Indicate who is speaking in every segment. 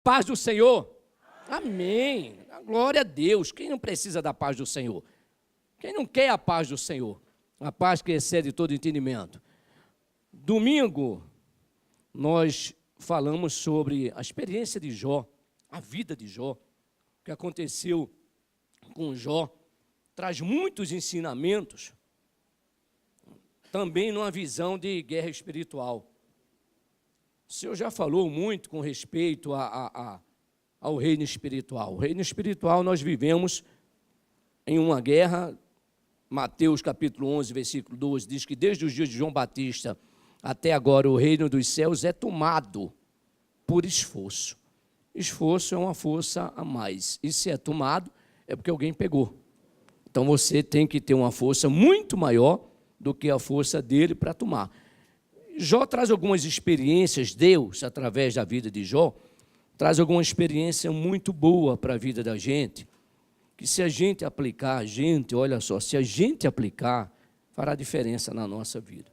Speaker 1: Paz do Senhor. Amém. Glória a Deus. Quem não precisa da paz do Senhor? Quem não quer a paz do Senhor? A paz que excede todo entendimento. Domingo, nós falamos sobre a experiência de Jó, a vida de Jó, o que aconteceu com Jó, traz muitos ensinamentos, também numa visão de guerra espiritual. O Senhor já falou muito com respeito ao reino espiritual. O reino espiritual nós vivemos em uma guerra. Mateus capítulo 11, versículo 12, diz que desde os dias de João Batista até agora o reino dos céus é tomado por esforço. Esforço é uma força a mais. E se é tomado, é porque alguém pegou. Então você tem que ter uma força muito maior do que a força dele para tomar. Jó traz algumas experiências, Deus, através da vida de Jó, traz alguma experiência muito boa para a vida da gente, que se a gente aplicar, olha só, se a gente aplicar, fará diferença na nossa vida.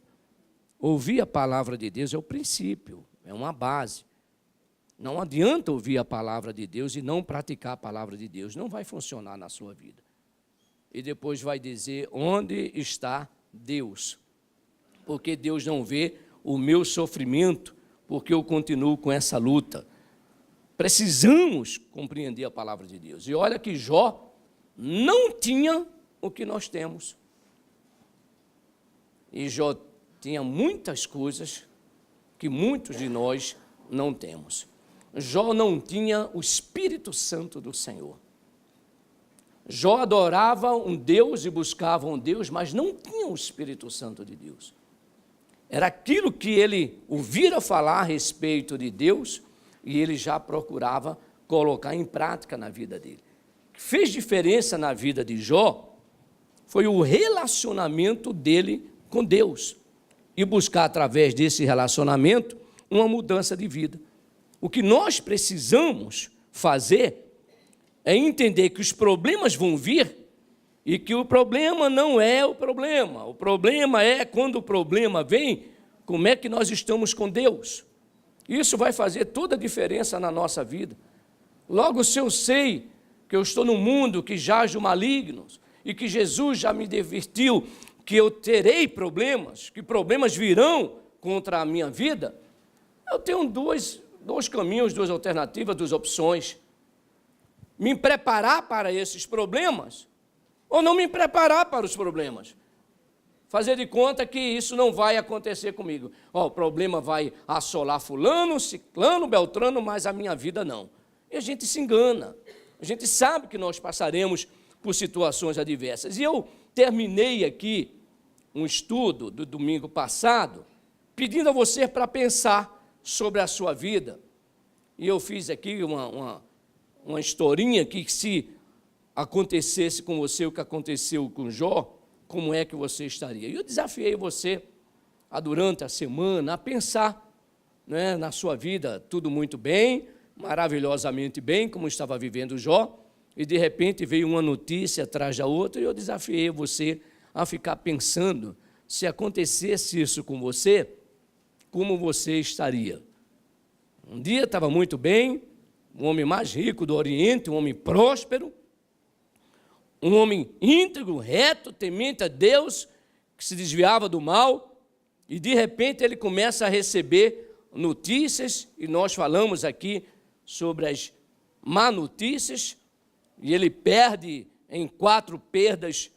Speaker 1: Ouvir a palavra de Deus é o princípio, é uma base. Não adianta ouvir a palavra de Deus e não praticar a palavra de Deus, não vai funcionar na sua vida. E depois vai dizer, onde está Deus? Porque Deus não vê o meu sofrimento, porque eu continuo com essa luta. Precisamos compreender a palavra de Deus. E olha que Jó não tinha o que nós temos. E Jó tinha muitas coisas que muitos de nós não temos. Jó não tinha o Espírito Santo do Senhor. Jó adorava um Deus e buscava um Deus, mas não tinha o Espírito Santo de Deus. Era aquilo que ele ouvira falar a respeito de Deus e ele já procurava colocar em prática na vida dele. O que fez diferença na vida de Jó foi o relacionamento dele com Deus e buscar através desse relacionamento uma mudança de vida. O que nós precisamos fazer é entender que os problemas vão vir e que o problema não é o problema. O problema é quando o problema vem, como é que nós estamos com Deus. Isso vai fazer toda a diferença na nossa vida. Logo, se eu sei que eu estou num mundo que jaz o maligno e que Jesus já me advertiu que eu terei problemas, que problemas virão contra a minha vida, eu tenho dois caminhos, duas alternativas, duas opções. Me preparar para esses problemas ou não me preparar para os problemas. Fazer de conta que isso não vai acontecer comigo. O problema vai assolar fulano, ciclano, beltrano, mas a minha vida não. E a gente se engana. A gente sabe que nós passaremos por situações adversas. E eu terminei aqui um estudo do domingo passado, pedindo a você para pensar sobre a sua vida. E eu fiz aqui uma historinha que se acontecesse com você o que aconteceu com Jó, como é que você estaria? E eu desafiei você, durante a semana, a pensar, né, na sua vida, tudo muito bem, maravilhosamente bem, como estava vivendo Jó, e de repente veio uma notícia atrás da outra, e eu desafiei você a ficar pensando, se acontecesse isso com você, como você estaria? Um dia estava muito bem, um homem mais rico do Oriente, um homem próspero, um homem íntegro, reto, temente a Deus, que se desviava do mal, e de repente ele começa a receber notícias, e nós falamos aqui sobre as má notícias, e ele perde em 4 perdas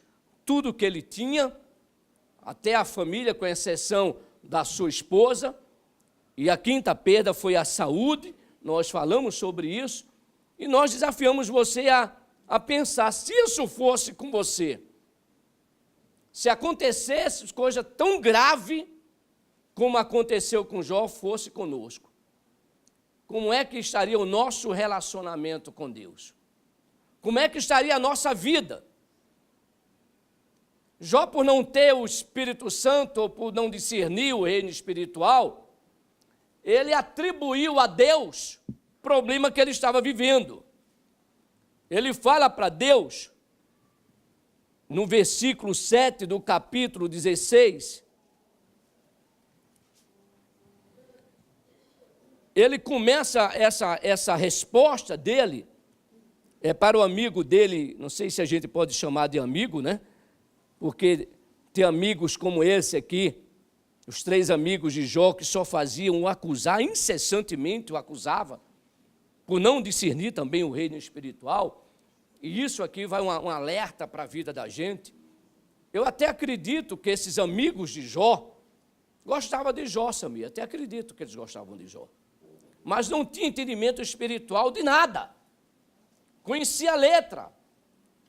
Speaker 1: tudo que ele tinha, até a família, com exceção da sua esposa, e a 5ª perda foi a saúde. Nós falamos sobre isso, e nós desafiamos você a pensar, se isso fosse com você, se acontecesse coisa tão grave como aconteceu com Jó, fosse conosco, como é que estaria o nosso relacionamento com Deus? Como é que estaria a nossa vida? Jó, por não ter o Espírito Santo, ou por não discernir o reino espiritual, ele atribuiu a Deus o problema que ele estava vivendo. Ele fala para Deus, no versículo 7 do capítulo 16, ele começa essa resposta dele, para o amigo dele, não sei se a gente pode chamar de amigo, né? Porque tem amigos como esse aqui, os 3 amigos de Jó, que só faziam o acusar, incessantemente o acusava, por não discernir também o reino espiritual. E isso aqui vai um alerta para a vida da gente. Eu até acredito que esses amigos de Jó gostavam de Jó, Samir, até acredito que eles gostavam de Jó. Mas não tinha entendimento espiritual de nada. Conhecia a letra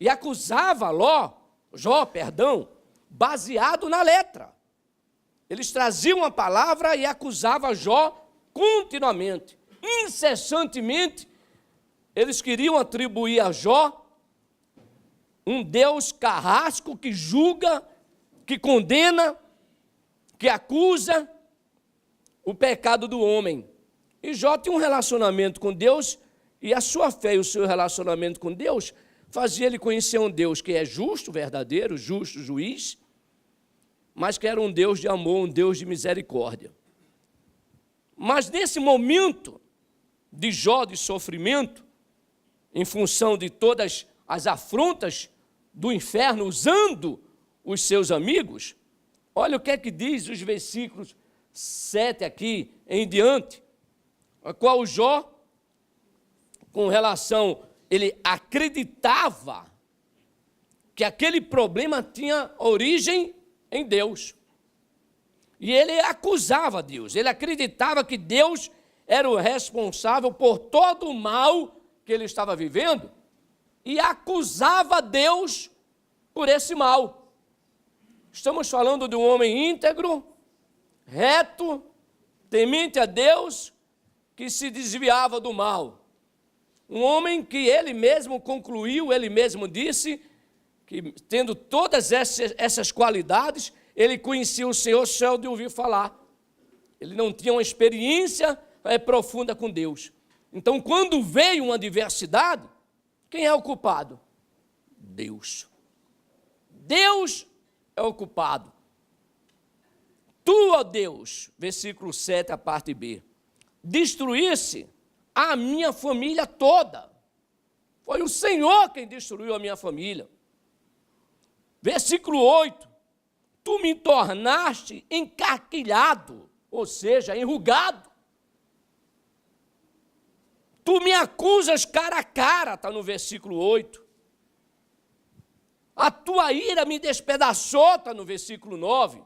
Speaker 1: e acusava Jó, baseado na letra. Eles traziam a palavra e acusavam Jó continuamente, incessantemente. Eles queriam atribuir a Jó um Deus carrasco que julga, que condena, que acusa o pecado do homem. E Jó tinha um relacionamento com Deus, e a sua fé e o seu relacionamento com Deus fazia ele conhecer um Deus que é justo, verdadeiro, justo, juiz, mas que era um Deus de amor, um Deus de misericórdia. Mas nesse momento de Jó, de sofrimento, em função de todas as afrontas do inferno, usando os seus amigos, olha o que é que diz os versículos 7 aqui em diante, a qual Jó, com relação, ele acreditava que aquele problema tinha origem em Deus. E ele acusava Deus, ele acreditava que Deus era o responsável por todo o mal que ele estava vivendo e acusava Deus por esse mal. Estamos falando de um homem íntegro, reto, temente a Deus, que se desviava do mal. Um homem que ele mesmo concluiu, ele mesmo disse, que tendo todas essas qualidades, ele conhecia o Senhor só de ouvir falar. Ele não tinha uma experiência profunda com Deus. Então, quando veio uma adversidade, quem é o culpado? Deus. Deus é o culpado. Tu, ó Deus, versículo 7, a parte B, destruísse a minha família toda. Foi o Senhor quem destruiu a minha família. Versículo 8, tu me tornaste encarquilhado, ou seja, enrugado. Tu me acusas cara a cara, está no versículo 8. A tua ira me despedaçou, está no versículo 9.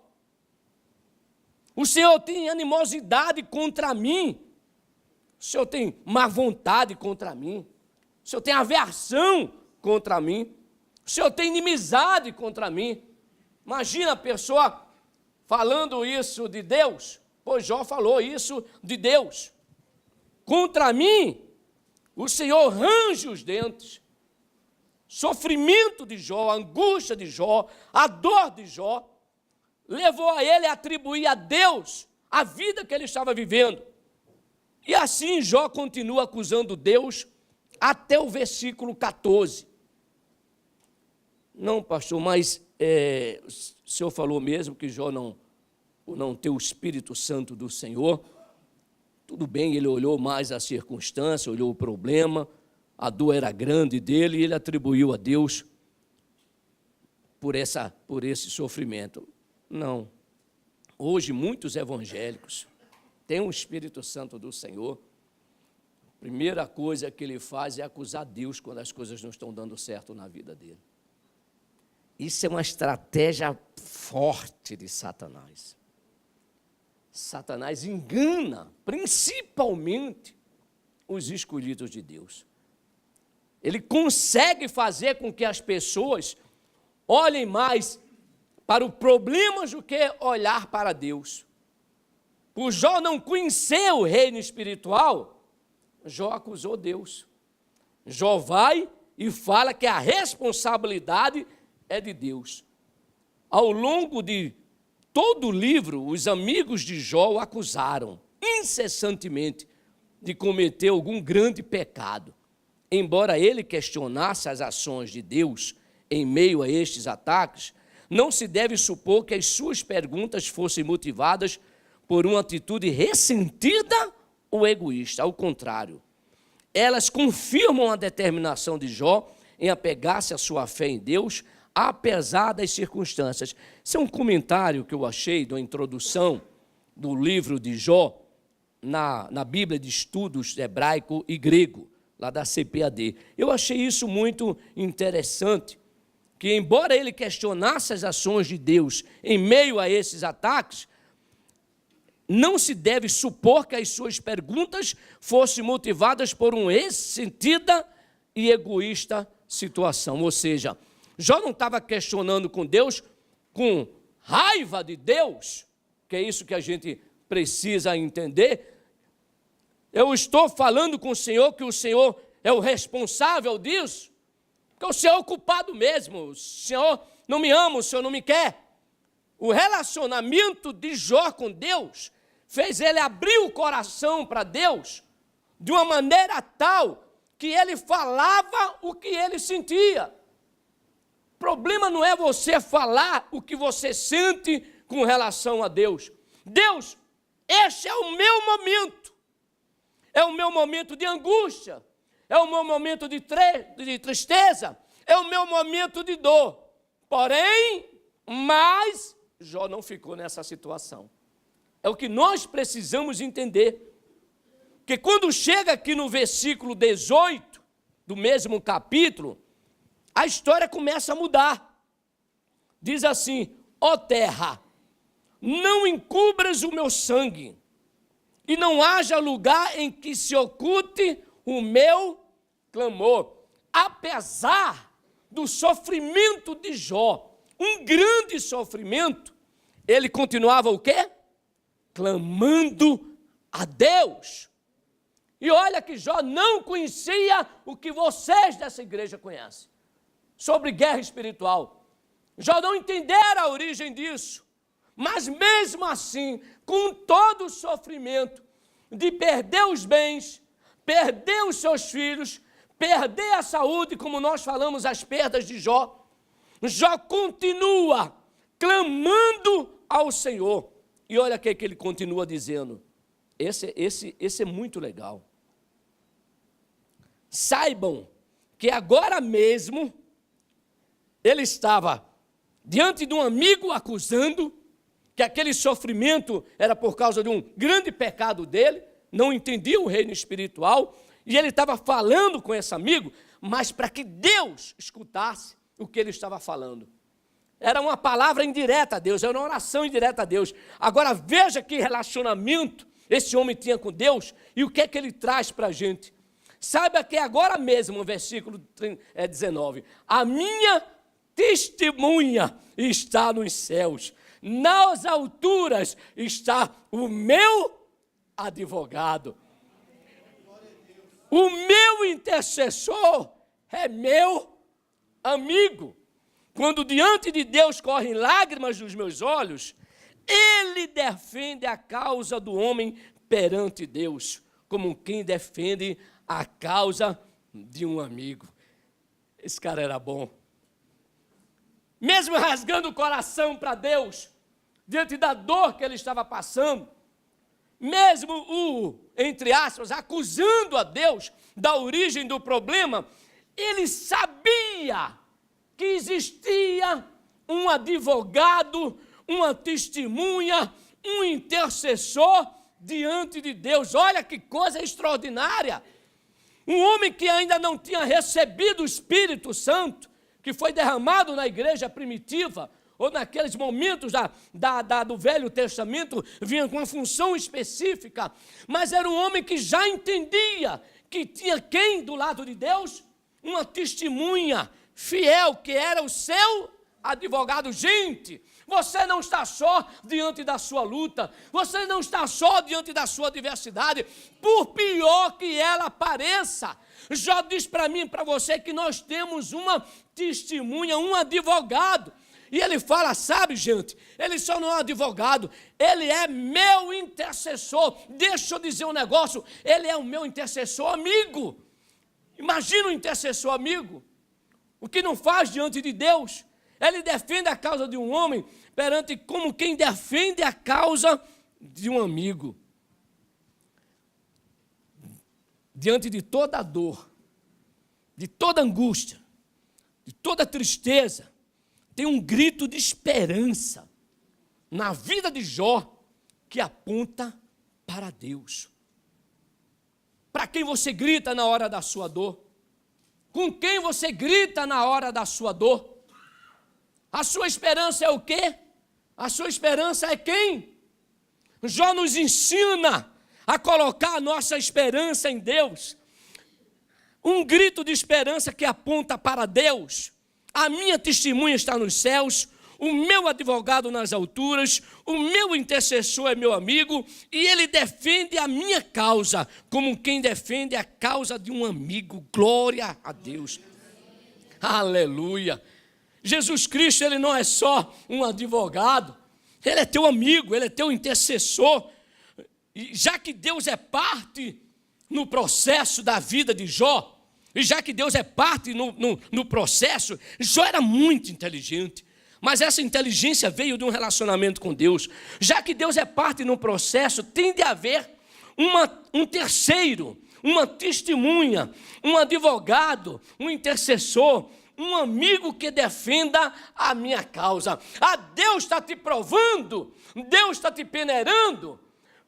Speaker 1: O Senhor tem animosidade contra mim. O Senhor tem má vontade contra mim. O Senhor tem aversão contra mim. O Senhor tem inimizade contra mim. Imagina a pessoa falando isso de Deus. Pois Jó falou isso de Deus. Contra mim, o Senhor range os dentes. Sofrimento de Jó, a angústia de Jó, a dor de Jó, levou a ele a atribuir a Deus a vida que ele estava vivendo. E assim Jó continua acusando Deus até o versículo 14. Não, pastor, mas o senhor falou mesmo que Jó não tem o Espírito Santo do Senhor. Tudo bem, ele olhou mais a circunstância, olhou o problema, a dor era grande dele e ele atribuiu a Deus por esse sofrimento. Não. Hoje, muitos evangélicos têm o Espírito Santo do Senhor. A primeira coisa que ele faz é acusar Deus quando as coisas não estão dando certo na vida dele. Isso é uma estratégia forte de Satanás. Satanás engana, principalmente, os escolhidos de Deus. Ele consegue fazer com que as pessoas olhem mais para os problemas do que olhar para Deus. Por Jó não conhecer o reino espiritual, Jó acusou Deus. Jó vai e fala que a responsabilidade é de Deus. Ao longo de todo o livro, os amigos de Jó o acusaram incessantemente de cometer algum grande pecado. Embora ele questionasse as ações de Deus em meio a estes ataques, não se deve supor que as suas perguntas fossem motivadas por uma atitude ressentida ou egoísta, ao contrário. Elas confirmam a determinação de Jó em apegar-se à sua fé em Deus, apesar das circunstâncias. Esse é um comentário que eu achei da introdução do livro de Jó, na Bíblia de Estudos Hebraico e Grego, lá da CPAD. Eu achei isso muito interessante, que embora ele questionasse as ações de Deus em meio a esses ataques, não se deve supor que as suas perguntas fossem motivadas por uma ressentida e egoísta situação. Ou seja, Jó não estava questionando com Deus com raiva de Deus, que é isso que a gente precisa entender. Eu estou falando com o Senhor que o Senhor é o responsável disso, porque o Senhor é o culpado mesmo, o Senhor não me ama, o Senhor não me quer. O relacionamento de Jó com Deus fez ele abrir o coração para Deus de uma maneira tal que ele falava o que ele sentia. O problema não é você falar o que você sente com relação a Deus. Deus, este é o meu momento. É o meu momento de angústia. É o meu momento de tristeza. É o meu momento de dor. Porém, mas Jó não ficou nessa situação. É o que nós precisamos entender. Que quando chega aqui no versículo 18, do mesmo capítulo, a história começa a mudar. Diz assim: ó terra, não encubras o meu sangue, e não haja lugar em que se oculte o meu clamor. Apesar do sofrimento de Jó, um grande sofrimento, ele continuava o quê? Clamando a Deus. E olha que Jó não conhecia o que vocês dessa igreja conhecem, sobre guerra espiritual. Jó não entenderam a origem disso, mas mesmo assim, com todo o sofrimento de perder os bens, perder os seus filhos, perder a saúde, como nós falamos, as perdas de Jó, Jó continua clamando ao Senhor. E olha o que ele continua dizendo. Esse é muito legal. Saibam que agora mesmo ele estava diante de um amigo acusando que aquele sofrimento era por causa de um grande pecado dele, não entendia o reino espiritual, e ele estava falando com esse amigo, mas para que Deus escutasse o que ele estava falando. Era uma palavra indireta a Deus, era uma oração indireta a Deus. Agora veja que relacionamento esse homem tinha com Deus e o que é que ele traz para a gente. Saiba que agora mesmo, no versículo 19, a minha testemunha está nos céus, nas alturas está o meu advogado. O meu intercessor é meu amigo. Quando diante de Deus correm lágrimas dos meus olhos, ele defende a causa do homem perante Deus, como quem defende a causa de um amigo. Esse cara era bom. Mesmo rasgando o coração para Deus, diante da dor que ele estava passando, mesmo entre aspas, acusando a Deus da origem do problema, ele sabia que existia um advogado, uma testemunha, um intercessor diante de Deus. Olha que coisa extraordinária! Um homem que ainda não tinha recebido o Espírito Santo, que foi derramado na igreja primitiva, ou naqueles momentos do Velho Testamento, vinha com uma função específica, mas era um homem que já entendia que tinha quem do lado de Deus? Uma testemunha fiel, que era o seu advogado. Gente, você não está só diante da sua luta, você não está só diante da sua adversidade, por pior que ela pareça. Jó diz para mim e para você que nós temos uma testemunha, um advogado. E ele fala, sabe, gente, ele só não é um advogado, ele é meu intercessor. Deixa eu dizer um negócio, ele é o meu intercessor amigo. Imagina um intercessor amigo, o que não faz diante de Deus. Ele defende a causa de um homem perante como quem defende a causa de um amigo. diante de toda a dor, de toda angústia, de toda tristeza, tem um grito de esperança na vida de Jó que aponta para Deus. Para quem você grita na hora da sua dor? Com quem você grita na hora da sua dor? A sua esperança é o quê? A sua esperança é quem? Jó nos ensina a colocar a nossa esperança em Deus. Um grito de esperança que aponta para Deus. A minha testemunha está nos céus, o meu advogado nas alturas, o meu intercessor é meu amigo, e ele defende a minha causa, como quem defende a causa de um amigo. Glória a Deus. Aleluia. Jesus Cristo, ele não é só um advogado, ele é teu amigo, ele é teu intercessor. E já que Deus é parte no processo da vida de Jó, e já que Deus é parte no processo, Jó era muito inteligente. Mas essa inteligência veio de um relacionamento com Deus. Já que Deus é parte no processo, tem de haver um terceiro, uma testemunha, um advogado, um intercessor, um amigo que defenda a minha causa. Ah, Deus está te provando, Deus está te peneirando.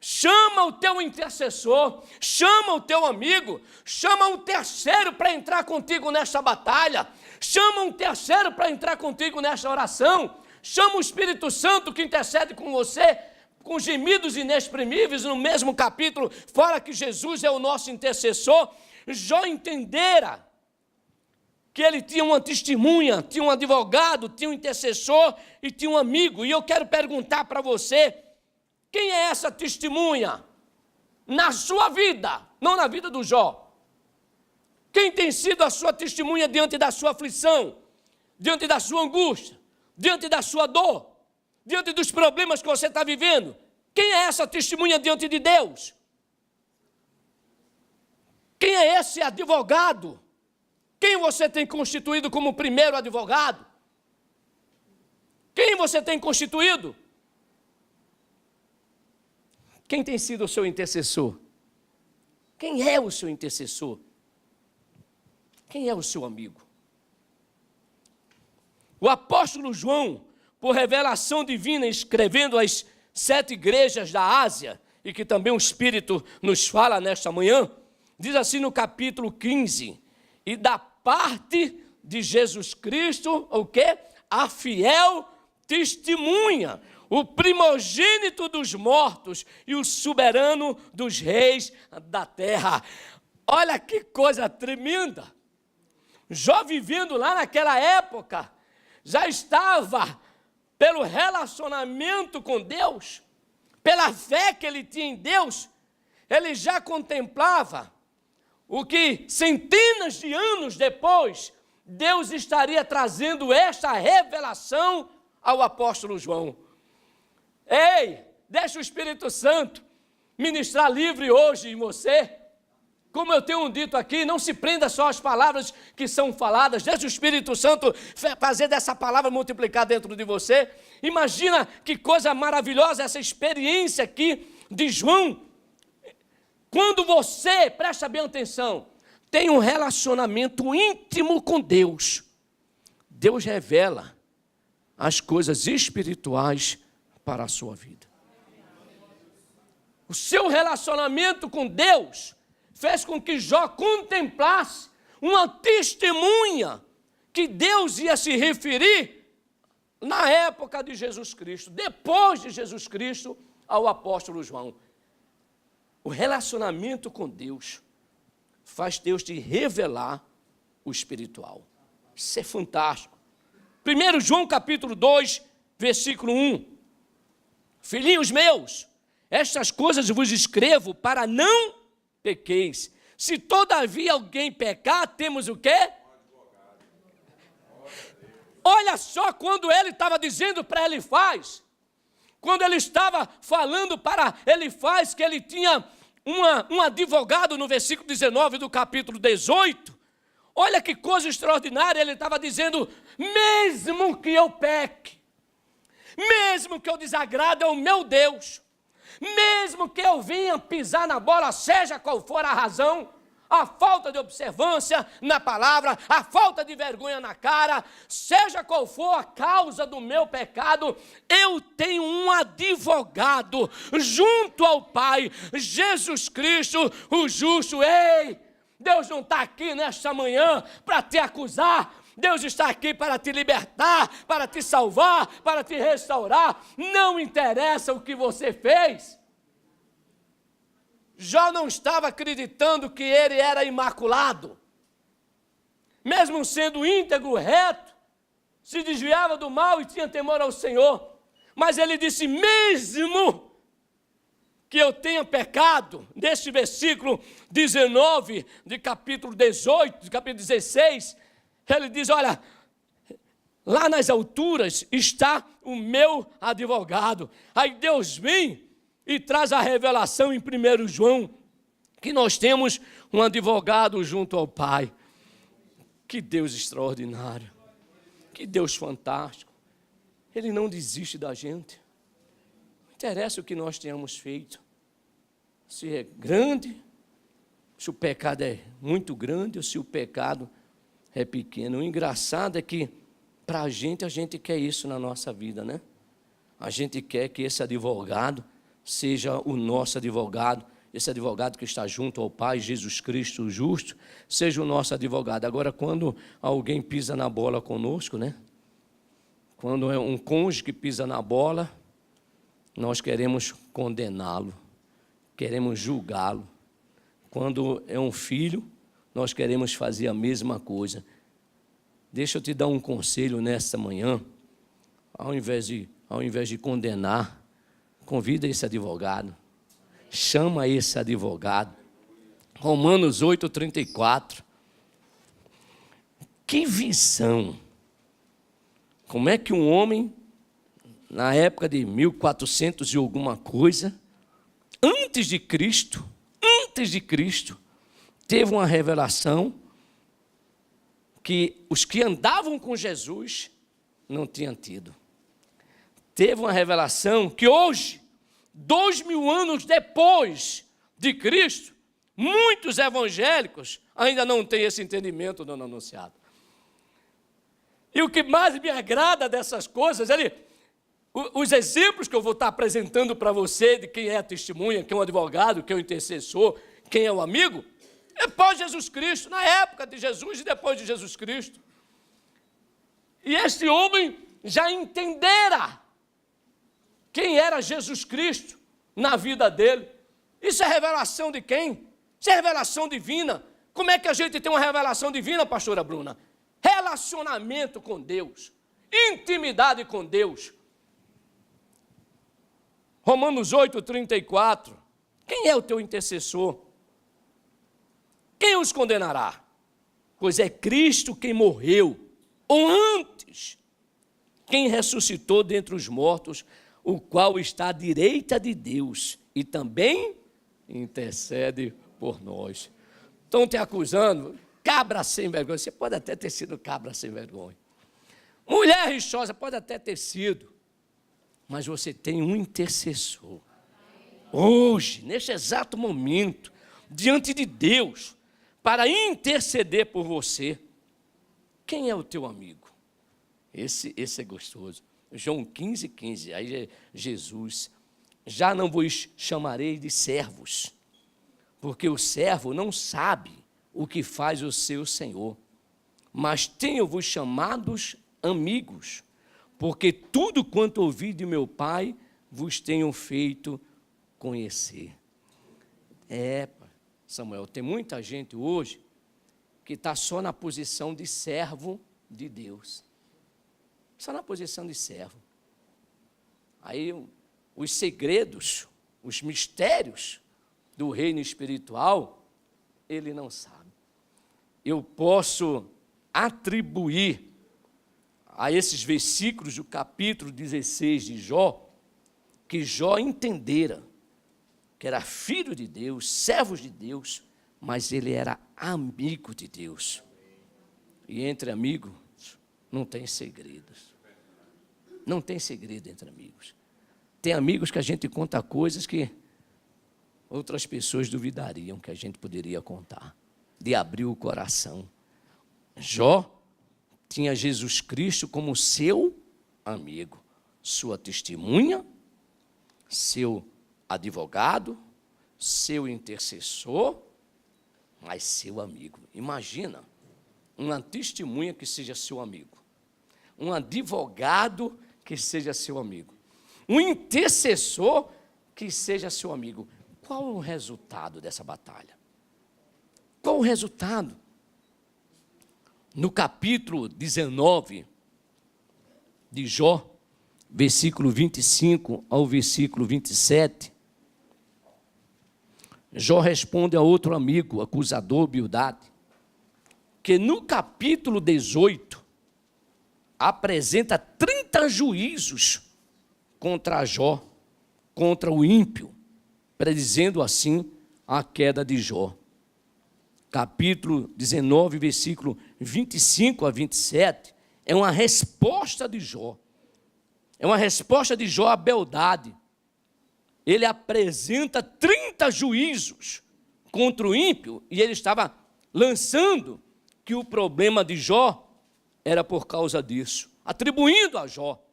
Speaker 1: Chama o teu intercessor, chama o teu amigo, chama um terceiro para entrar contigo nessa batalha, chama um terceiro para entrar contigo nessa oração, chama o Espírito Santo que intercede com você, com gemidos inexprimíveis. No mesmo capítulo, fala que Jesus é o nosso intercessor. Jó entendera que ele tinha uma testemunha, tinha um advogado, tinha um intercessor e tinha um amigo. E eu quero perguntar para você, quem é essa testemunha na sua vida, não na vida do Jó? Quem tem sido a sua testemunha diante da sua aflição, diante da sua angústia, diante da sua dor, diante dos problemas que você está vivendo? Quem é essa testemunha diante de Deus? Quem é esse advogado? Quem você tem constituído como primeiro advogado? Quem você tem constituído? Quem tem sido o seu intercessor? Quem é o seu intercessor? Quem é o seu amigo? O apóstolo João, por revelação divina, escrevendo às 7 igrejas da Ásia, e que também o Espírito nos fala nesta manhã, diz assim no capítulo 15, e da parte de Jesus Cristo, o quê? A fiel testemunha, o primogênito dos mortos e o soberano dos reis da terra. Olha que coisa tremenda. Jó, vivendo lá naquela época, já estava, pelo relacionamento com Deus, pela fé que ele tinha em Deus, ele já contemplava o que centenas de anos depois, Deus estaria trazendo esta revelação ao apóstolo João. Ei, deixa o Espírito Santo ministrar livre hoje em você. Como eu tenho dito aqui, não se prenda só às palavras que são faladas, deixa o Espírito Santo fazer dessa palavra multiplicar dentro de você. Imagina que coisa maravilhosa essa experiência aqui de João. Quando você, presta bem atenção, tem um relacionamento íntimo com Deus, Deus revela as coisas espirituais para a sua vida. O seu relacionamento com Deus fez com que Jó contemplasse uma testemunha que Deus ia se referir na época de Jesus Cristo, depois de Jesus Cristo, ao apóstolo João. O relacionamento com Deus faz Deus te revelar o espiritual. Isso é fantástico. 1 João capítulo 2, versículo 1. Filhinhos meus, estas coisas vos escrevo para não pequeis. Se todavia alguém pecar, temos o quê? Olha só quando ele estava dizendo para Elifaz, quando ele estava falando para Elifaz que ele tinha um advogado no versículo 19 do capítulo 18, olha que coisa extraordinária, ele estava dizendo, mesmo que eu peque, mesmo que eu desagrade ao meu Deus, mesmo que eu venha pisar na bola, seja qual for a razão, a falta de observância na palavra, a falta de vergonha na cara, seja qual for a causa do meu pecado, eu tenho um advogado junto ao Pai, Jesus Cristo, o justo. Ei, Deus não está aqui nesta manhã para te acusar, Deus está aqui para te libertar, para te salvar, para te restaurar. Não interessa o que você fez. Jó não estava acreditando que ele era imaculado. Mesmo sendo íntegro, reto, se desviava do mal e tinha temor ao Senhor. Mas ele disse, mesmo que eu tenha pecado, neste versículo 19, de capítulo 18, de capítulo 16, ele diz, olha, lá nas alturas está o meu advogado. Aí Deus vem e traz a revelação em 1 João, que nós temos um advogado junto ao Pai. Que Deus extraordinário, que Deus fantástico. Ele não desiste da gente. Não interessa o que nós tenhamos feito. Se é grande, se o pecado é muito grande ou se o pecado é pequeno. O engraçado é que, para a gente quer isso na nossa vida, né? A gente quer que esse advogado seja o nosso advogado, esse advogado que está junto ao Pai, Jesus Cristo, o justo, seja o nosso advogado. Agora, quando alguém pisa na bola conosco, né? Quando é um cônjuge que pisa na bola, nós queremos condená-lo, queremos julgá-lo. Quando é um filho, nós queremos fazer a mesma coisa. Deixa eu te dar um conselho nesta manhã. Ao invés de condenar, convida esse advogado. Chama esse advogado. Romanos 8:34. Que visão! Como é que um homem, na época de 1400 e alguma coisa, antes de Cristo, teve uma revelação que os que andavam com Jesus não tinham tido. Teve uma revelação que hoje, 2000 anos depois de Cristo, muitos evangélicos ainda não têm esse entendimento do anunciado. E o que mais me agrada dessas coisas, os exemplos que eu vou estar apresentando para você, de quem é a testemunha, quem é o advogado, quem é o intercessor, quem é o amigo, é pós-Jesus Cristo, na época de Jesus e depois de Jesus Cristo. E este homem já entendera quem era Jesus Cristo na vida dele. Isso é revelação de quem? Isso é revelação divina. Como é que a gente tem uma revelação divina, pastora Bruna? Relacionamento com Deus, intimidade com Deus. Romanos 8:34. Quem é o teu intercessor? Quem os condenará? Pois é Cristo quem morreu, ou antes, quem ressuscitou dentre os mortos, o qual está à direita de Deus e também intercede por nós. Estão te acusando, cabra sem vergonha. Você pode até ter sido cabra sem vergonha. Mulher rixosa, pode até ter sido. Mas você tem um intercessor. Hoje, neste exato momento, diante de Deus, para interceder por você. Quem é o teu amigo? Esse é gostoso. João 15:15, aí é Jesus. Já não vos chamarei de servos, porque o servo não sabe o que faz o seu senhor. Mas tenho-vos chamados amigos, porque tudo quanto ouvi de meu Pai vos tenho feito conhecer. Samuel, tem muita gente hoje que está só na posição de servo de Deus. Só na posição de servo. Aí os segredos, os mistérios do reino espiritual, ele não sabe. Eu posso atribuir a esses versículos do capítulo 16 de Jó, que Jó entendera que era filho de Deus, servo de Deus, mas ele era amigo de Deus. E entre amigos não tem segredos. Não tem segredo entre amigos. Tem amigos que a gente conta coisas que outras pessoas duvidariam que a gente poderia contar. de abrir o coração. Jó tinha Jesus Cristo como seu amigo, sua testemunha, seu advogado, seu intercessor, mas seu amigo. Imagina, uma testemunha que seja seu amigo, um advogado que seja seu amigo, um intercessor que seja seu amigo. Qual o resultado dessa batalha? Qual o resultado? No capítulo 19 de Jó, versículo 25 ao versículo 27, Jó responde a outro amigo, acusador, Bildade, que no capítulo 18 apresenta 30 juízos contra Jó, contra o ímpio, predizendo assim a queda de Jó. Capítulo 19, versículo 25 a 27, é uma resposta de Jó. É uma resposta de Jó a Bildade. Ele apresenta 30 juízos contra o ímpio, e ele estava lançando que o problema de Jó era por causa disso, atribuindo a Jó.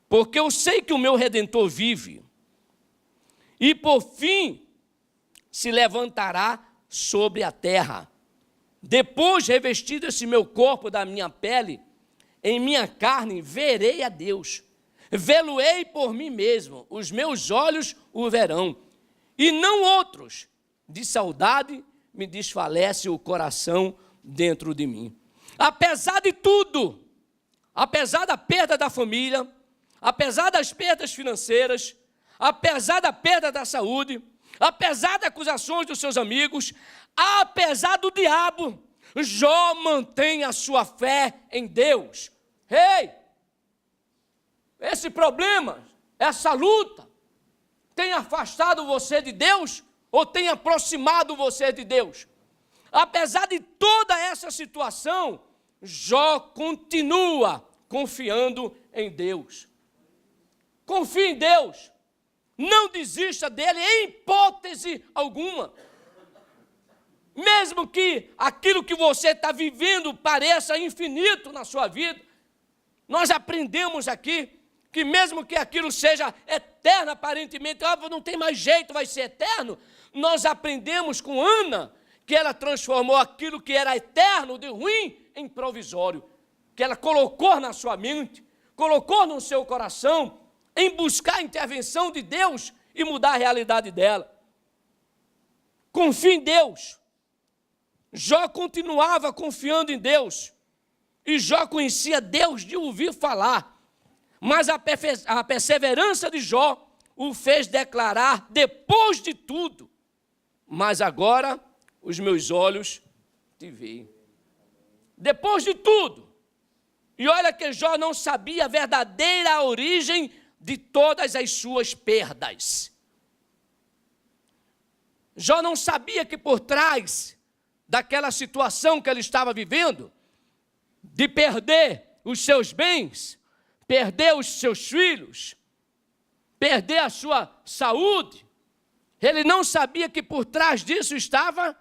Speaker 1: Porque eu sei que o meu Redentor vive, e por fim se levantará sobre a terra. Depois, revestido esse meu corpo da minha pele, em minha carne verei a Deus. Vê-lo-ei por mim mesmo, os meus olhos o verão, e não outros. De saudade me desfalece o coração dentro de mim. Apesar de tudo, apesar da perda da família, apesar das perdas financeiras, apesar da perda da saúde, apesar das acusações dos seus amigos, apesar do diabo, Jó mantém a sua fé em Deus. Ei, esse problema, essa luta, tem afastado você de Deus ou tem aproximado você de Deus? Apesar de toda essa situação, Jó continua confiando em Deus. Confie em Deus. Não desista dele em hipótese alguma. Mesmo que aquilo que você está vivendo pareça infinito na sua vida, nós aprendemos aqui que mesmo que aquilo seja eterno, aparentemente, não tem mais jeito, vai ser eterno, nós aprendemos com Ana que ela transformou aquilo que era eterno, de ruim, em provisório, que ela colocou na sua mente, colocou no seu coração, em buscar a intervenção de Deus e mudar a realidade dela. Confie em Deus. Jó continuava confiando em Deus, e Jó conhecia Deus de ouvir falar, mas a perseverança de Jó o fez declarar, depois de tudo, mas agora os meus olhos te veem. Depois de tudo, e olha que Jó não sabia a verdadeira origem de todas as suas perdas. Jó não sabia que por trás daquela situação que ele estava vivendo, de perder os seus bens, perder os seus filhos, perder a sua saúde, ele não sabia que por trás disso estava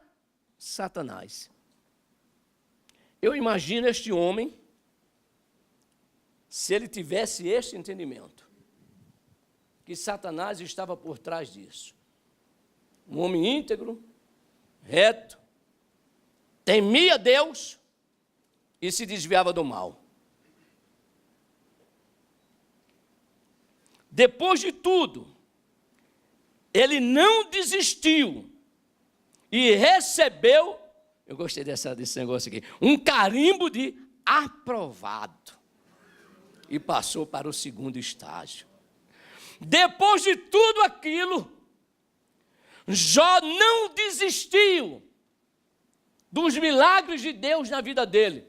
Speaker 1: Satanás. Eu imagino este homem, se ele tivesse este entendimento, que Satanás estava por trás disso. Um homem íntegro, reto, temia Deus e se desviava do mal. Depois de tudo, ele não desistiu e recebeu, eu gostei desse negócio aqui, um carimbo de aprovado. E passou para o segundo estágio. Depois de tudo aquilo, Jó não desistiu dos milagres de Deus na vida dele.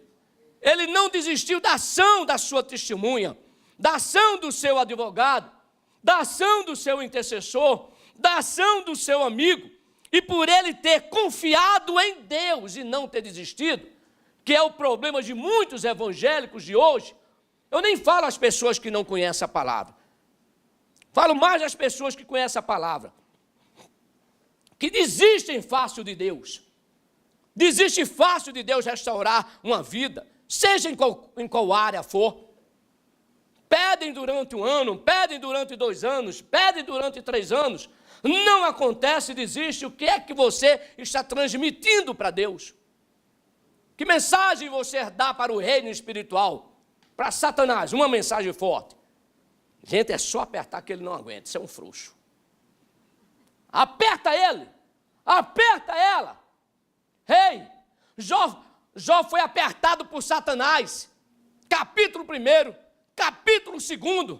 Speaker 1: Ele não desistiu da ação da sua testemunha, da ação do seu advogado, da ação do seu intercessor, da ação do seu amigo. E por ele ter confiado em Deus e não ter desistido, que é o problema de muitos evangélicos de hoje. Eu nem falo às pessoas que não conhecem a palavra. Falo mais às pessoas que conhecem a palavra. que desistem fácil de Deus. Desiste fácil de Deus restaurar uma vida, seja em qual área for. Pedem durante 1 ano, pedem durante 2 anos, pedem durante 3 anos. Não acontece, desiste. O que é que você está transmitindo para Deus? Que mensagem você dá para o reino espiritual? Para Satanás, uma mensagem forte. Gente, é só apertar que ele não aguenta, isso é um frouxo. Aperta ele, aperta ela. Ei, Jó foi apertado por Satanás. Capítulo 1, capítulo 2.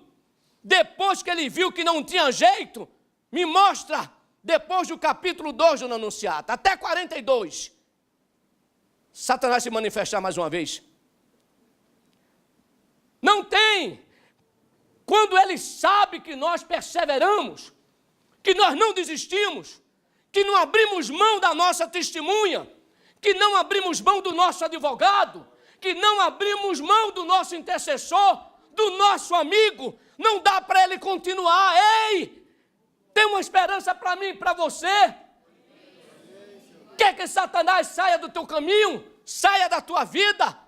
Speaker 1: Depois que ele viu que não tinha jeito, me mostra, depois do capítulo 2 do Anunciata, até 42. Satanás se manifestar mais uma vez. Não tem. Quando ele sabe que nós perseveramos, que nós não desistimos, que não abrimos mão da nossa testemunha, que não abrimos mão do nosso advogado, que não abrimos mão do nosso intercessor, do nosso amigo, não dá para ele continuar. Ei, tem uma esperança para mim e para você. Quer que Satanás saia do teu caminho, saia da tua vida?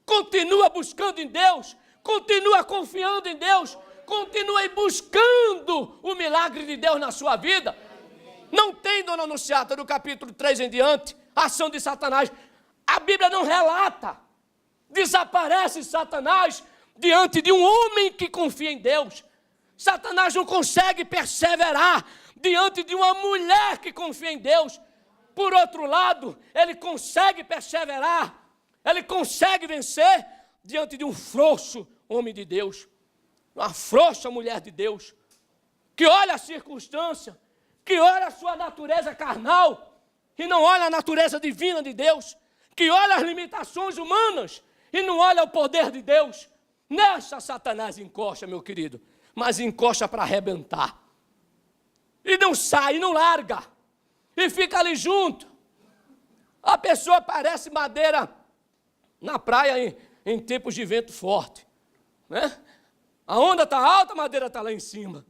Speaker 1: Continua buscando em Deus, continua confiando em Deus, continue buscando o milagre de Deus na sua vida. Não tem, dona Anunciata, do capítulo 3 em diante, ação de Satanás. A Bíblia não relata. Desaparece Satanás diante de um homem que confia em Deus. Satanás não consegue perseverar diante de uma mulher que confia em Deus. Por outro lado, ele consegue perseverar, ele consegue vencer diante de um frouxo homem de Deus, uma frouxa mulher de Deus, que olha a circunstância, que olha a sua natureza carnal e não olha a natureza divina de Deus, que olha as limitações humanas e não olha o poder de Deus. Nessa Satanás encosta, meu querido, mas encosta para arrebentar. E não sai, não larga. E fica ali junto. A pessoa parece madeira na praia em tempos de vento forte, né? A onda está alta, a madeira está lá em cima.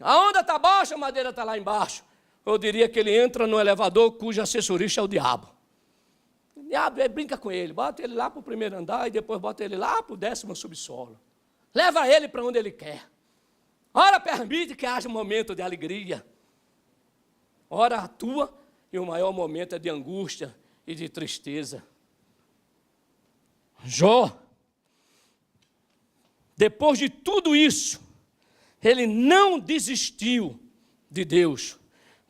Speaker 1: A onda está baixa, a madeira está lá embaixo. Eu diria que ele entra no elevador cujo assessorista é o diabo. O diabo brinca com ele, bota ele lá para o 1º andar e depois bota ele lá para o 10º subsolo. Leva ele para onde ele quer. Ora, permite que haja um momento de alegria. Ora, atua e o maior momento é de angústia e de tristeza. Jó, depois de tudo isso, ele não desistiu de Deus.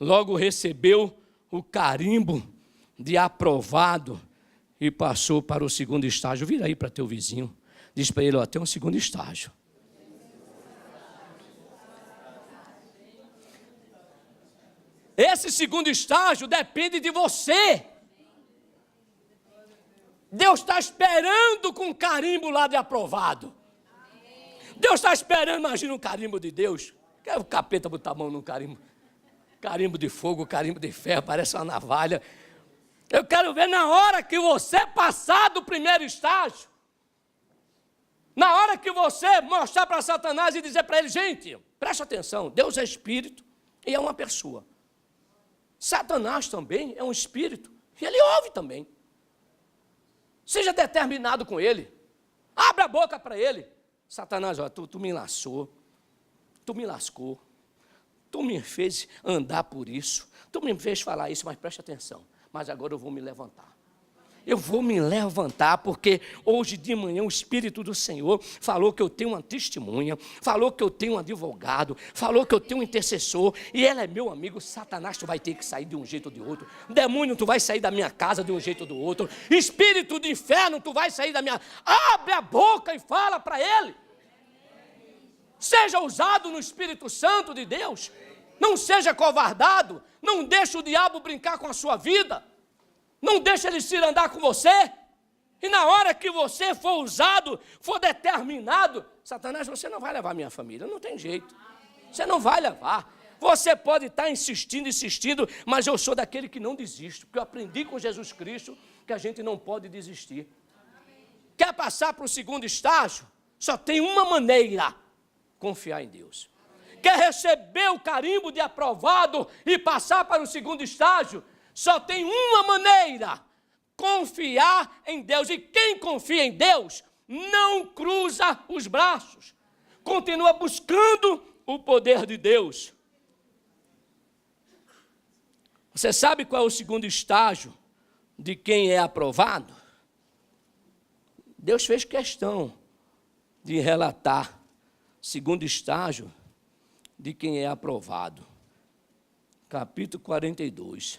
Speaker 1: Logo recebeu o carimbo de aprovado e passou para o 2º estágio. Vira aí para teu vizinho. Diz para ele, ó, tem um 2º estágio. Esse 2º estágio depende de você. Deus está esperando com carimbo lá de aprovado. Deus está esperando, imagina um carimbo de Deus. Quer o capeta botar a mão num carimbo? Carimbo de fogo, carimbo de ferro, parece uma navalha. Eu quero ver na hora que você passar do 1º estágio. Na hora que você mostrar para Satanás e dizer para ele, gente, preste atenção, Deus é espírito e é uma pessoa. Satanás também é um espírito e ele ouve também. Seja determinado com ele. Abra a boca para ele. Satanás, ó, tu me laçou, tu me lascou, tu me fez andar por isso, tu me fez falar isso, mas preste atenção. Mas agora eu vou me levantar. Eu vou me levantar porque hoje de manhã o Espírito do Senhor falou que eu tenho uma testemunha, falou que eu tenho um advogado, falou que eu tenho um intercessor e ela é meu amigo. Satanás, tu vai ter que sair de um jeito ou de outro. Demônio, tu vai sair da minha casa de um jeito ou do outro. Espírito do inferno, tu vai sair da minha... Abre a boca e fala para ele. Seja usado no Espírito Santo de Deus. Não seja covardado. Não deixe o diabo brincar com a sua vida. Não deixe ele se andar com você. E na hora que você for usado, for determinado, Satanás, você não vai levar minha família, não tem jeito. Você não vai levar. Você pode estar insistindo, mas eu sou daquele que não desiste, porque eu aprendi com Jesus Cristo que a gente não pode desistir. Quer passar para o 2º estágio? Só tem uma maneira, confiar em Deus. Quer receber o carimbo de aprovado e passar para o segundo estágio? Só tem uma maneira: confiar em Deus. E quem confia em Deus não cruza os braços, continua buscando o poder de Deus. Você sabe qual é o segundo estágio de quem é aprovado? Deus fez questão de relatar segundo estágio de quem é aprovado. Capítulo 42,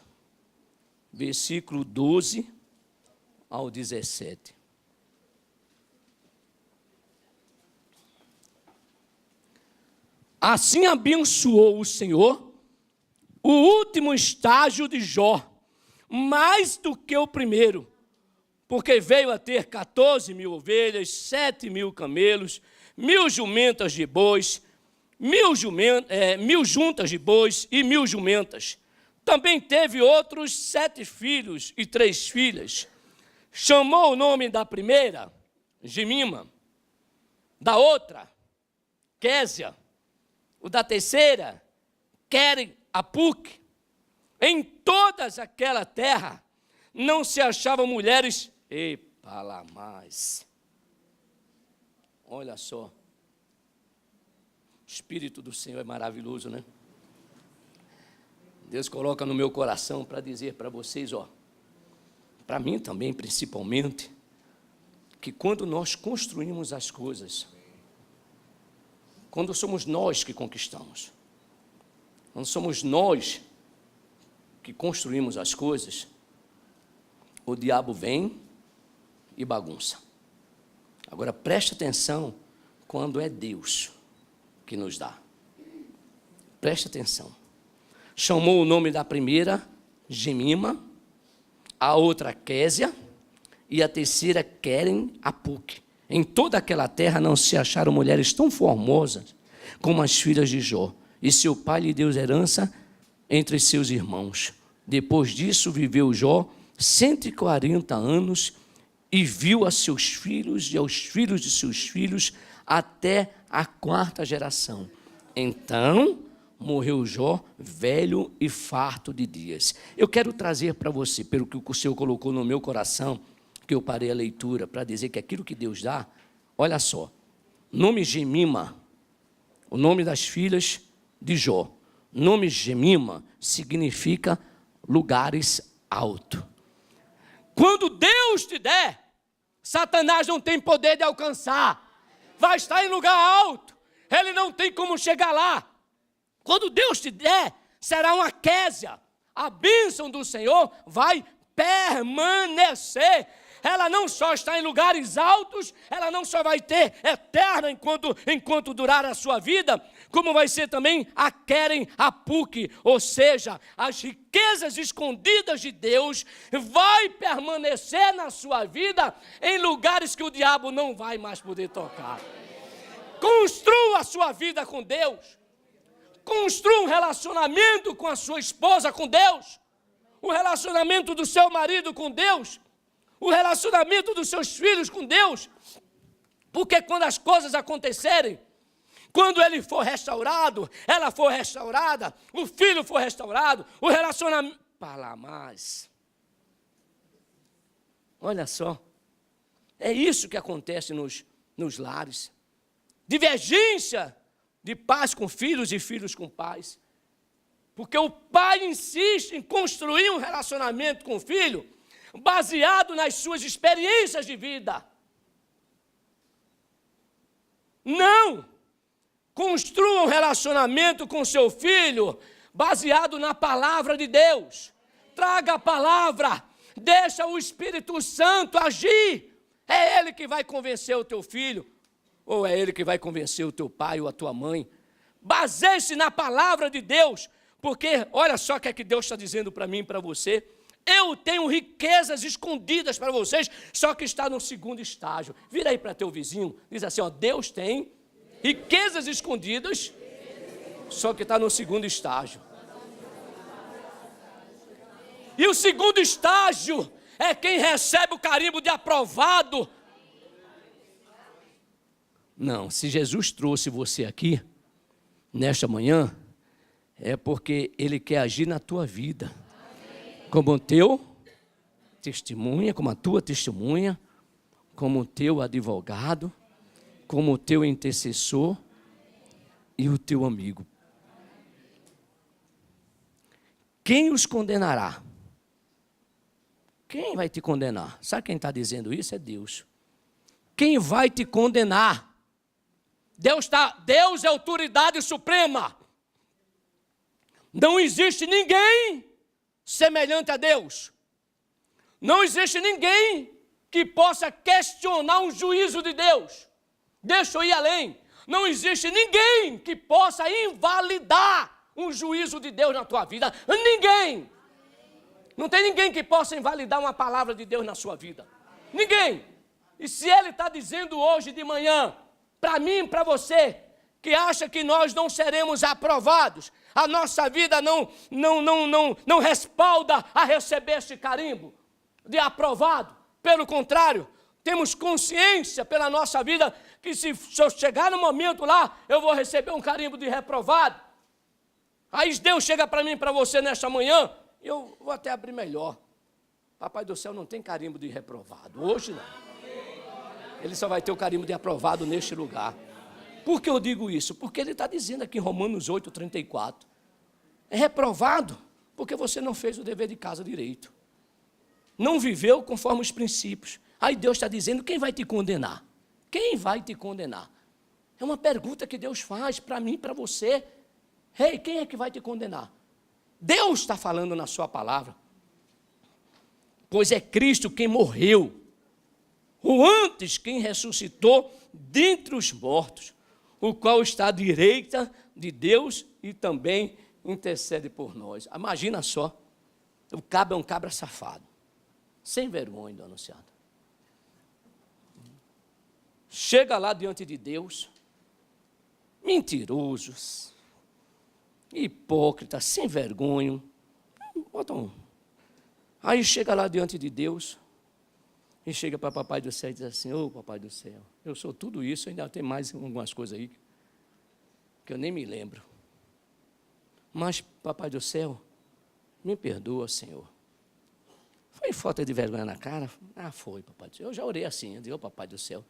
Speaker 1: versículo 12 ao 17. Assim abençoou o Senhor o último estágio de Jó, mais do que o primeiro, porque veio a ter 14.000 ovelhas, 7.000 camelos, 1.000 jumentas de bois, 1.000 juntas de bois e 1.000 jumentas. Também teve outros 7 filhos e 3 filhas. Chamou o nome da primeira, Jemima, da outra, Késia, o da terceira, Queren-Apuque. Em todas aquela terra não se achavam mulheres. Epa lá mais. Olha só. O Espírito do Senhor é maravilhoso, né? Deus coloca no meu coração para dizer para vocês, para mim também principalmente, que quando nós construímos as coisas, quando somos nós que conquistamos, quando somos nós que construímos as coisas, o diabo vem e bagunça. Agora preste atenção quando é Deus que nos dá. Preste atenção. Chamou o nome da primeira, Jemima, a outra, Késia, e a terceira, Queren-Apuque. Em toda aquela terra não se acharam mulheres tão formosas como as filhas de Jó, e seu pai lhe deu herança entre seus irmãos. Depois disso viveu Jó 140 anos e viu a seus filhos e aos filhos de seus filhos até a 4ª geração. Então morreu Jó velho e farto de dias. Eu quero trazer para você, pelo que o Senhor colocou no meu coração, que eu parei a leitura, para dizer que aquilo que Deus dá, olha só, nome Jemima, o nome das filhas de Jó, nome Jemima significa lugares altos. Quando Deus te der, Satanás não tem poder de alcançar, vai estar em lugar alto, ele não tem como chegar lá. Quando Deus te der, será uma Késia, a bênção do Senhor vai permanecer. Ela não só está em lugares altos, ela não só vai ter eterna enquanto durar a sua vida, como vai ser também a Queren-Apuque, ou seja, as riquezas escondidas de Deus vai permanecer na sua vida em lugares que o diabo não vai mais poder tocar. Construa a sua vida com Deus. Construa um relacionamento com a sua esposa com Deus, o relacionamento do seu marido com Deus, o relacionamento dos seus filhos com Deus, porque quando as coisas acontecerem, quando ele for restaurado, ela for restaurada, o filho for restaurado, o relacionamento... Para mais. Olha só, é isso que acontece nos lares. Divergência de pais com filhos e filhos com pais. Porque o pai insiste em construir um relacionamento com o filho baseado nas suas experiências de vida. Não! Construa um relacionamento com seu filho baseado na palavra de Deus. Traga a palavra, deixa o Espírito Santo agir. É ele que vai convencer o teu filho, ou é ele que vai convencer o teu pai ou a tua mãe. Baseie-se na palavra de Deus, porque olha só o que é que Deus está dizendo para mim e para você. Eu tenho riquezas escondidas para vocês, só que está no segundo estágio. Vira aí para teu vizinho, diz assim, Deus tem riquezas escondidas, só que está no segundo estágio. E o segundo estágio é quem recebe o carimbo de aprovado. Não, se Jesus trouxe você aqui, nesta manhã, é porque Ele quer agir na tua vida, como o teu testemunha, como a tua testemunha, como o teu advogado, como o teu intercessor e o teu amigo. Quem os condenará? Quem vai te condenar? Sabe quem está dizendo isso? É Deus. Quem vai te condenar? Deus é a autoridade suprema. Não existe ninguém semelhante a Deus. Não existe ninguém que possa questionar um juízo de Deus. Deixa eu ir além. Não existe ninguém que possa invalidar um juízo de Deus na tua vida. Ninguém. Não tem ninguém que possa invalidar uma palavra de Deus na sua vida. Ninguém. E se Ele está dizendo hoje de manhã, para mim e para você, que acha que nós não seremos aprovados, a nossa vida não respalda a receber este carimbo de aprovado. Pelo contrário, temos consciência pela nossa vida que se eu chegar no momento lá, eu vou receber um carimbo de reprovado. Aí Deus chega para mim e para você nesta manhã, e eu vou até abrir melhor. Papai do céu não tem carimbo de reprovado, hoje não. Ele só vai ter o carimbo de aprovado neste lugar. Por que eu digo isso? Porque ele está dizendo aqui em Romanos 8:34. É reprovado porque você não fez o dever de casa direito. Não viveu conforme os princípios. Aí Deus está dizendo, quem vai te condenar? Quem vai te condenar? É uma pergunta que Deus faz para mim e para você. Ei, quem é que vai te condenar? Deus está falando na sua palavra. Pois é Cristo quem morreu, ou antes quem ressuscitou dentre os mortos, o qual está à direita de Deus e também intercede por nós. Imagina só, o cabra é um cabra safado, sem vergonha do anunciado. Chega lá diante de Deus, mentirosos, hipócritas, sem vergonha. Aí chega lá diante de Deus, e chega para papai do céu e diz assim, ô papai do céu, eu sou tudo isso, ainda tem mais algumas coisas aí, que eu nem me lembro. Mas, papai do céu, me perdoa, Senhor. Foi falta de vergonha na cara? Ah, foi, papai do céu. Eu já orei assim, eu disse, ô papai do céu,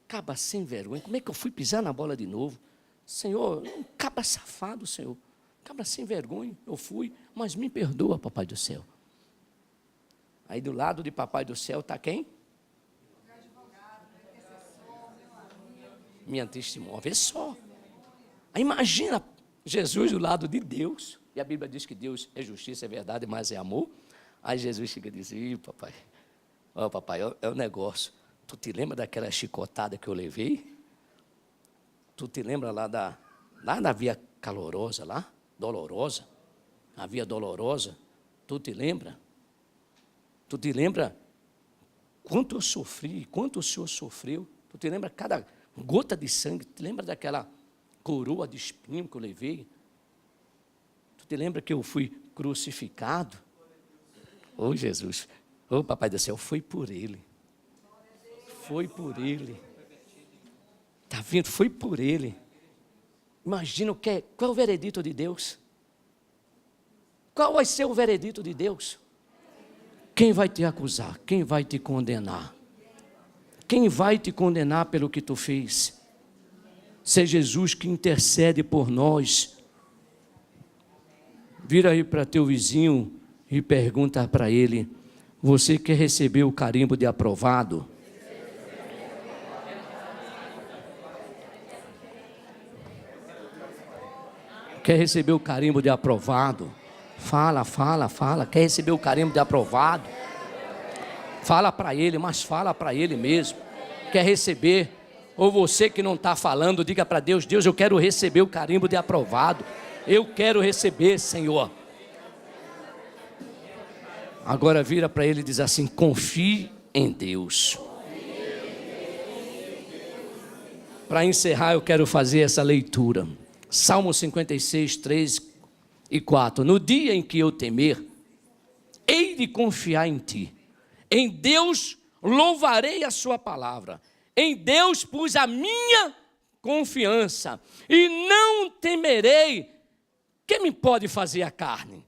Speaker 1: caba sem vergonha, como é que eu fui pisar na bola de novo? Senhor, um cabra safado, Senhor, cabra sem vergonha, eu fui, mas me perdoa, papai do céu. Aí do lado de papai do céu está quem? Minha testemunha, vê só. Aí imagina Jesus do lado de Deus, e a Bíblia diz que Deus é justiça, é verdade, mas é amor. Aí Jesus chega e diz, ih, papai, ó papai, é o negócio. Tu te lembra daquela chicotada que eu levei? Tu te lembra lá na via calorosa lá? Dolorosa? A via dolorosa? Tu te lembra? Tu te lembra quanto eu sofri, quanto o Senhor sofreu? Tu te lembra cada gota de sangue? Tu te lembra daquela coroa de espinho que eu levei? Tu te lembra que eu fui crucificado? Oh Jesus, oh papai do céu, foi por Ele. Foi por Ele. Está vendo? Foi por Ele. Imagina qual é o veredito de Deus? Qual vai ser o veredito de Deus? Quem vai te acusar? Quem vai te condenar? Quem vai te condenar pelo que tu fez? Se é Jesus que intercede por nós. Vira aí para teu vizinho e pergunta para ele, você quer receber o carimbo de aprovado? Quer receber o carimbo de aprovado? Fala. Quer receber o carimbo de aprovado? Fala para ele, mas fala para ele mesmo. Quer receber? Ou você que não está falando, diga para Deus, Deus, eu quero receber o carimbo de aprovado. Eu quero receber, Senhor. Agora vira para ele e diz assim, confie em Deus. Para encerrar, eu quero fazer essa leitura. Salmo 56, 3 e 4. No dia em que eu temer, hei de confiar em ti. Em Deus louvarei a sua palavra. Em Deus pus a minha confiança, e não temerei. Quem me pode fazer a carne?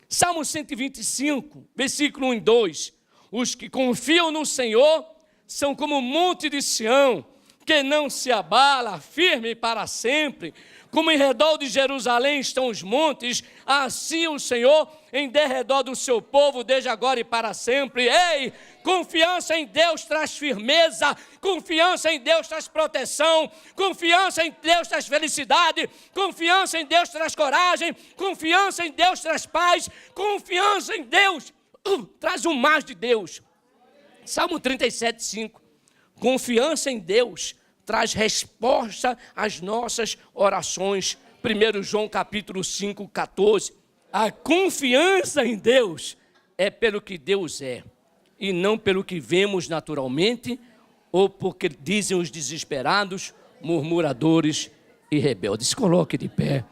Speaker 1: Salmo 125, versículo 1 e 2. Os que confiam no Senhor são como o monte de Sião, que não se abala, firme para sempre. Como em redor de Jerusalém estão os montes, assim o Senhor em derredor do seu povo, desde agora e para sempre. Ei, confiança em Deus traz firmeza, confiança em Deus traz proteção, confiança em Deus traz felicidade, confiança em Deus traz coragem, confiança em Deus traz paz, confiança em Deus traz o mais de Deus. Salmo 37, 5. Confiança em Deus traz resposta às nossas orações. 1 João capítulo 5, 14. A confiança em Deus é pelo que Deus é, e não pelo que vemos naturalmente, ou porque dizem os desesperados, murmuradores e rebeldes. Coloque de pé.